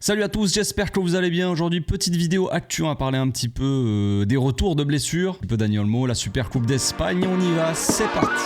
Salut à tous, j'espère que vous allez bien. Aujourd'hui, petite vidéo actu, on va parler un petit peu des retours de blessures. Un peu Dani Olmo, la Super Coupe d'Espagne, on y va, c'est parti.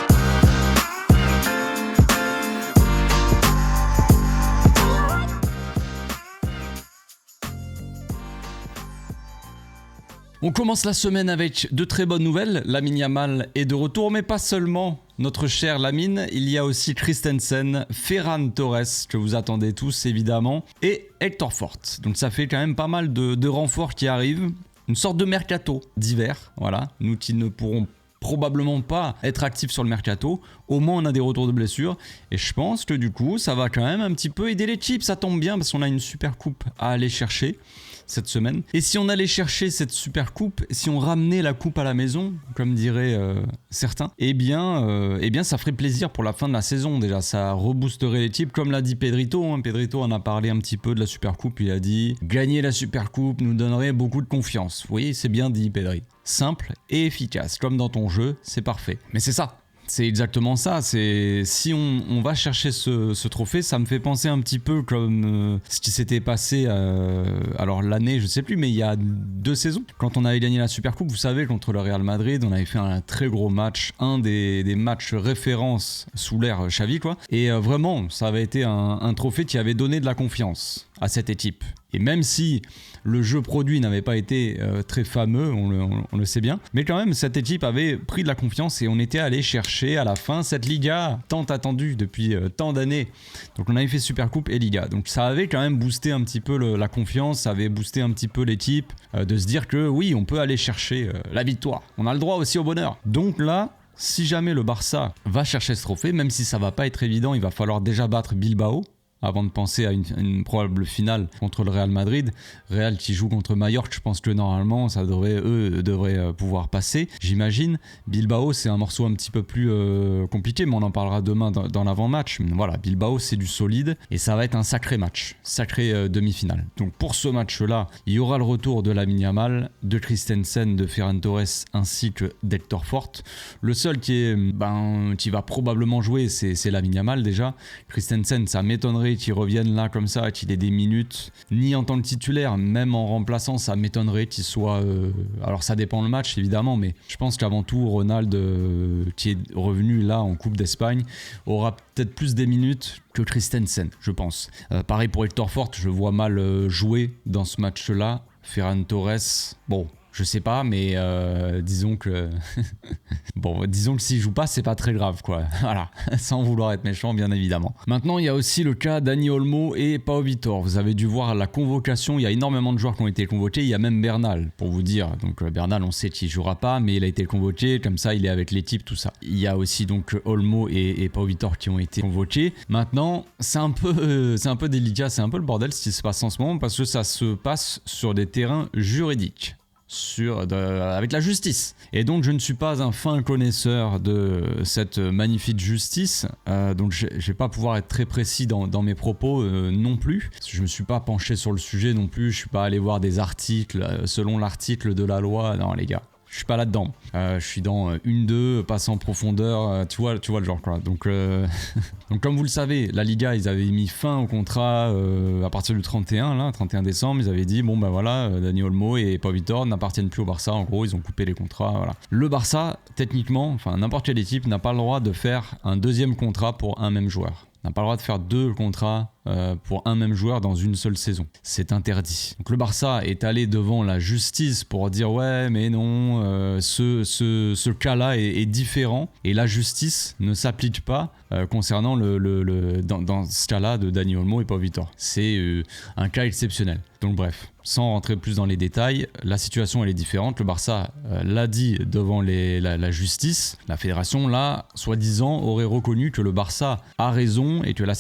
On commence la semaine avec de très bonnes nouvelles. Lamine Yamal est de retour, mais pas seulement notre cher Lamine. Il y a aussi Christensen, Ferran Torres, que vous attendez tous évidemment, et Hector Fort. Donc ça fait quand même pas mal de renforts qui arrivent. Une sorte de mercato d'hiver, voilà. Nous qui ne pourrons probablement pas être actifs sur le mercato, au moins on a des retours de blessures. Et je pense que du coup, ça va quand même un petit peu aider l'équipe. Ça tombe bien parce qu'on a une super coupe à aller chercher cette semaine. Et si on allait chercher cette super coupe, si on ramenait la coupe à la maison, comme diraient certains, eh bien ça ferait plaisir pour la fin de la saison déjà. Ça reboosterait l'équipe, comme l'a dit Pedrito. Pedrito en a parlé un petit peu de la super coupe. Il a dit « Gagner la super coupe nous donnerait beaucoup de confiance ». Oui, c'est bien dit Pedri. Simple et efficace, comme dans ton jeu, c'est parfait. Mais c'est ça. C'est exactement ça, c'est si on va chercher ce trophée, ça me fait penser un petit peu comme ce qui s'était passé, alors l'année je sais plus, mais il y a 2 saisons, quand on avait gagné la Supercoupe, vous savez, contre le Real Madrid, on avait fait un très gros match, un des matchs références sous l'ère Xavi quoi, et vraiment ça avait été un trophée qui avait donné de la confiance à cette équipe. Et même si le jeu produit n'avait pas été très fameux, on le sait bien, mais quand même cette équipe avait pris de la confiance et on était allé chercher à la fin cette Liga tant attendue depuis tant d'années. Donc on avait fait Supercoupe et Liga. Donc ça avait quand même boosté un petit peu la confiance, ça avait boosté un petit peu l'équipe de se dire que oui, on peut aller chercher la victoire. On a le droit aussi au bonheur. Donc là, si jamais le Barça va chercher ce trophée, même si ça va pas être évident, il va falloir déjà battre Bilbao avant de penser à une probable finale contre le Real Madrid. Real qui joue contre Mallorca, je pense que normalement eux devraient pouvoir passer, j'imagine. Bilbao c'est un morceau un petit peu plus compliqué, mais on en parlera demain dans l'avant-match. Voilà, Bilbao c'est du solide et ça va être un sacré match, sacré demi-finale. Donc pour ce match-là, il y aura le retour de Lamine Yamal, de Christensen, de Ferran Torres ainsi que d'Hector Fort. Le seul qui va probablement jouer c'est Lamine Yamal déjà. Christensen, ça m'étonnerait qu'il revienne là comme ça, qu'il ait des minutes, ni en tant que titulaire, même en remplaçant, ça m'étonnerait qu'il soit... Alors ça dépend le match évidemment, mais je pense qu'avant tout, Ronald, qui est revenu là en Coupe d'Espagne, aura peut-être plus des minutes que Christensen, je pense. Pareil pour Hector Fort, je vois mal jouer dans ce match-là. Ferran Torres, bon... Je sais pas, mais disons que disons que s'il joue pas, c'est pas très grave quoi. Voilà, sans vouloir être méchant bien évidemment. Maintenant, il y a aussi le cas Dani Olmo et Pau Vitor. Vous avez dû voir la convocation, il y a énormément de joueurs qui ont été convoqués, il y a même Bernal pour vous dire. Donc Bernal, on sait qu'il jouera pas, mais il a été convoqué, comme ça il est avec l'équipe, tout ça. Il y a aussi donc Olmo et Pau Vitor qui ont été convoqués. Maintenant, c'est un peu délicat, c'est un peu le bordel ce qui se passe en ce moment parce que ça se passe sur des terrains juridiques. Avec la justice. Et donc je ne suis pas un fin connaisseur de cette magnifique justice, donc je vais pas pouvoir être très précis dans mes propos non plus. Je me suis pas penché sur le sujet non plus, je suis pas allé voir des articles selon l'article de la loi, non les gars. Je suis pas là-dedans. Je suis dans 1-2, passe en profondeur, tu vois le genre quoi. Donc comme vous le savez, la Liga, ils avaient mis fin au contrat à partir du 31 décembre. Ils avaient dit, bon ben voilà, Dani Olmo et Pau Vitor n'appartiennent plus au Barça. En gros, ils ont coupé les contrats, voilà. Le Barça, techniquement, enfin n'importe quelle équipe n'a pas le droit de faire un deuxième contrat pour un même joueur. N'a pas le droit de faire 2 contrats pour un même joueur dans une seule saison. C'est interdit. Donc le Barça est allé devant la justice pour dire ouais mais non, ce cas-là est différent et la justice ne s'applique pas concernant dans ce cas-là de Dani Olmo et Pau Vitor. C'est un cas exceptionnel. Donc bref, sans rentrer plus dans les détails, la situation elle est différente. Le Barça l'a dit devant la justice. La fédération là, soi-disant, aurait reconnu que le Barça a raison et que la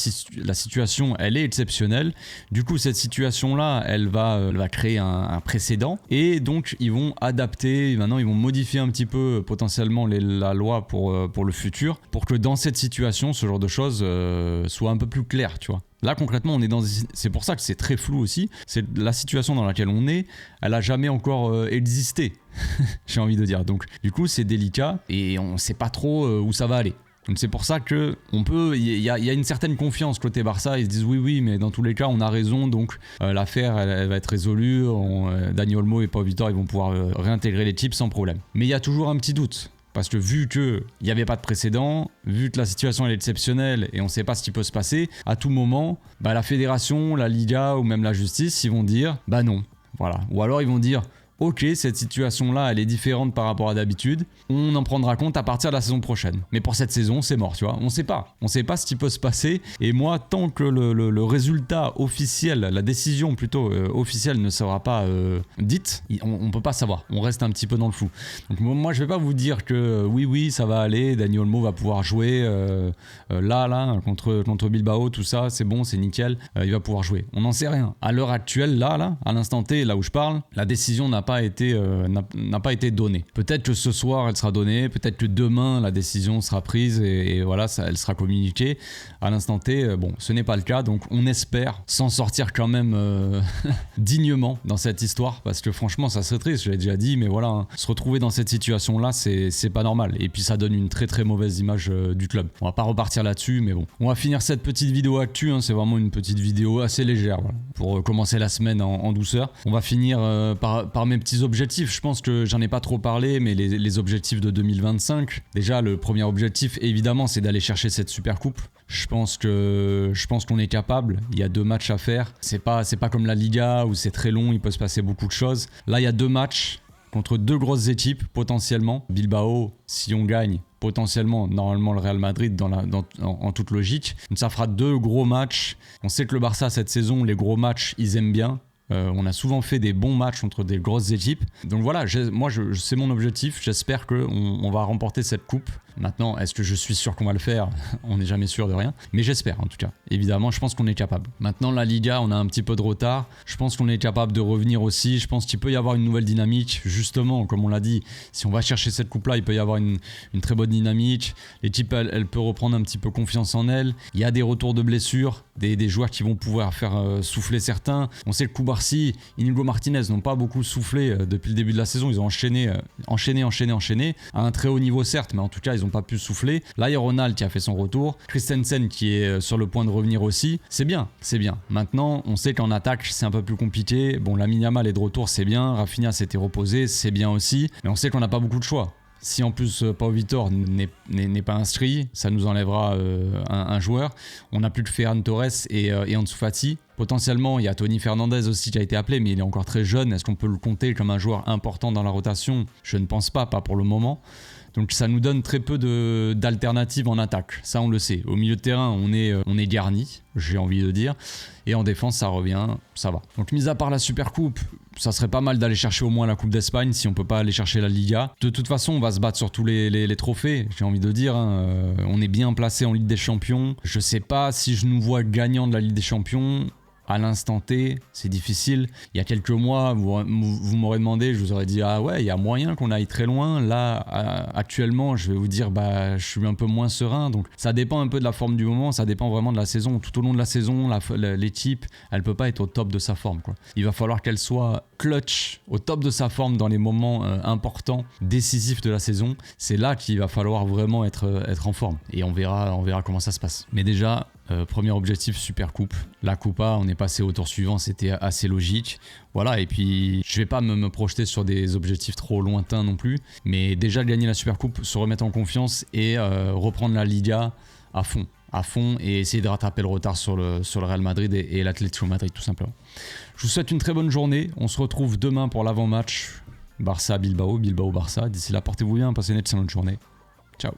situation elle est exceptionnelle. Du coup cette situation là, elle va créer un précédent et donc ils vont adapter. Maintenant ils vont modifier un petit peu potentiellement la loi pour le futur, pour que dans cette situation ce genre de choses soit un peu plus clair, tu vois. Là concrètement c'est pour ça que c'est très flou aussi, c'est la situation dans laquelle on est, elle a jamais encore existé, j'ai envie de dire. Donc du coup c'est délicat et on sait pas trop où ça va aller. Donc c'est pour ça que il y a une certaine confiance côté Barça. Ils se disent oui, mais dans tous les cas, on a raison. Donc l'affaire, elle va être résolue. Dani Olmo et Pau Vitor, ils vont pouvoir réintégrer l'équipe sans problème. Mais il y a toujours un petit doute. Parce que vu qu'il n'y avait pas de précédent, vu que la situation elle est exceptionnelle et on ne sait pas ce qui peut se passer, à tout moment, la fédération, la Liga ou même la justice, ils vont dire bah non. Voilà. Ou alors ils vont dire ok, cette situation-là, elle est différente par rapport à d'habitude. On en prendra compte à partir de la saison prochaine. Mais pour cette saison, c'est mort, tu vois. On sait pas. On sait pas ce qui peut se passer. Et moi, tant que le résultat officiel, la décision plutôt officielle ne sera pas dite, on peut pas savoir. On reste un petit peu dans le flou. Donc moi, je vais pas vous dire que oui, ça va aller. Dani Olmo va pouvoir jouer là, contre Bilbao, tout ça, c'est bon, c'est nickel. Il va pouvoir jouer. On n'en sait rien. À l'heure actuelle, là, à l'instant T, là où je parle, la décision n'a pas été donnée. Peut-être que ce soir elle sera donnée, peut-être que demain la décision sera prise et voilà, elle sera communiquée. À l'instant T, bon, ce n'est pas le cas, donc on espère s'en sortir quand même dignement dans cette histoire, parce que franchement ça serait triste, je l'ai déjà dit, mais voilà, hein, se retrouver dans cette situation là, c'est pas normal, et puis ça donne une très très mauvaise image du club. On va pas repartir là-dessus, mais bon, on va finir cette petite vidéo actu, hein, c'est vraiment une petite vidéo assez légère, voilà, pour commencer la semaine en douceur. On va finir par mes petits objectifs. Je pense que j'en ai pas trop parlé, mais les objectifs de 2025. Déjà, le premier objectif, évidemment, c'est d'aller chercher cette super coupe. Je pense qu'on est capable. Il y a 2 matchs à faire. C'est pas comme la Liga où c'est très long, il peut se passer beaucoup de choses. Là, il y a 2 matchs contre 2 grosses équipes potentiellement. Bilbao, si on gagne, potentiellement, normalement le Real Madrid en toute logique. Donc ça fera 2 gros matchs. On sait que le Barça cette saison, les gros matchs, ils aiment bien. On a souvent fait des bons matchs contre des grosses équipes. Donc voilà, c'est mon objectif. J'espère qu'on va remporter cette coupe. Maintenant, est-ce que je suis sûr qu'on va le faire? On n'est jamais sûr de rien. Mais j'espère en tout cas. Évidemment, je pense qu'on est capable. Maintenant, la Liga, on a un petit peu de retard. Je pense qu'on est capable de revenir aussi. Je pense qu'il peut y avoir une nouvelle dynamique. Justement, comme on l'a dit, si on va chercher cette coupe-là, il peut y avoir une très bonne dynamique. L'équipe, elle peut reprendre un petit peu confiance en elle. Il y a des retours de blessures, des joueurs qui vont pouvoir faire souffler certains. On sait que Cubarsí, Inigo Martinez n'ont pas beaucoup soufflé depuis le début de la saison. Ils ont enchaîné à un très haut niveau certes, mais en tout cas, ils n'ont pas pu souffler. Là, il y a Ronald qui a fait son retour. Christensen qui est sur le point de revenir aussi. C'est bien. Maintenant, on sait qu'en attaque, c'est un peu plus compliqué. Bon, Lamine Yamal est de retour, c'est bien. Rafinha s'était reposé, c'est bien aussi. Mais on sait qu'on n'a pas beaucoup de choix. Si en plus Pau Vitor n'est pas inscrit, ça nous enlèvera un joueur. On n'a plus que Ferran Torres et Ansu Fati. Potentiellement, il y a Tony Fernandez aussi qui a été appelé, mais il est encore très jeune. Est-ce qu'on peut le compter comme un joueur important dans la rotation? Je ne pense pas pour le moment. Donc ça nous donne très peu d'alternatives en attaque, ça on le sait. Au milieu de terrain, on est garni, j'ai envie de dire. Et en défense, ça revient, ça va. Donc mis à part la Super Coupe, ça serait pas mal d'aller chercher au moins la Coupe d'Espagne si on peut pas aller chercher la Liga. De toute façon, on va se battre sur tous les trophées, j'ai envie de dire. Hein. On est bien placé en Ligue des Champions. Je sais pas si je nous vois gagnant de la Ligue des Champions. À l'instant T, c'est difficile. Il y a quelques mois, vous m'aurez demandé, je vous aurais dit ah ouais, il y a moyen qu'on aille très loin. Là, actuellement, je vais vous dire je suis un peu moins serein. Donc ça dépend un peu de la forme du moment, ça dépend vraiment de la saison. Tout au long de la saison, l'équipe, elle peut pas être au top de sa forme, quoi. Il va falloir qu'elle soit clutch, au top de sa forme dans les moments importants, décisifs de la saison. C'est là qu'il va falloir vraiment être en forme. Et on verra comment ça se passe. Mais déjà, premier objectif, Super Coupe. La Coupa, on est passé au tour suivant, c'était assez logique. Voilà, et puis je vais pas me projeter sur des objectifs trop lointains non plus, mais déjà gagner la Super Coupe, se remettre en confiance et reprendre la Liga à fond et essayer de rattraper le retard sur le Real Madrid et l'Atlético Madrid tout simplement. Je vous souhaite une très bonne journée, on se retrouve demain pour l'avant-match Barça-Bilbao, Bilbao-Barça. D'ici là, portez-vous bien, passez une excellente journée. Ciao.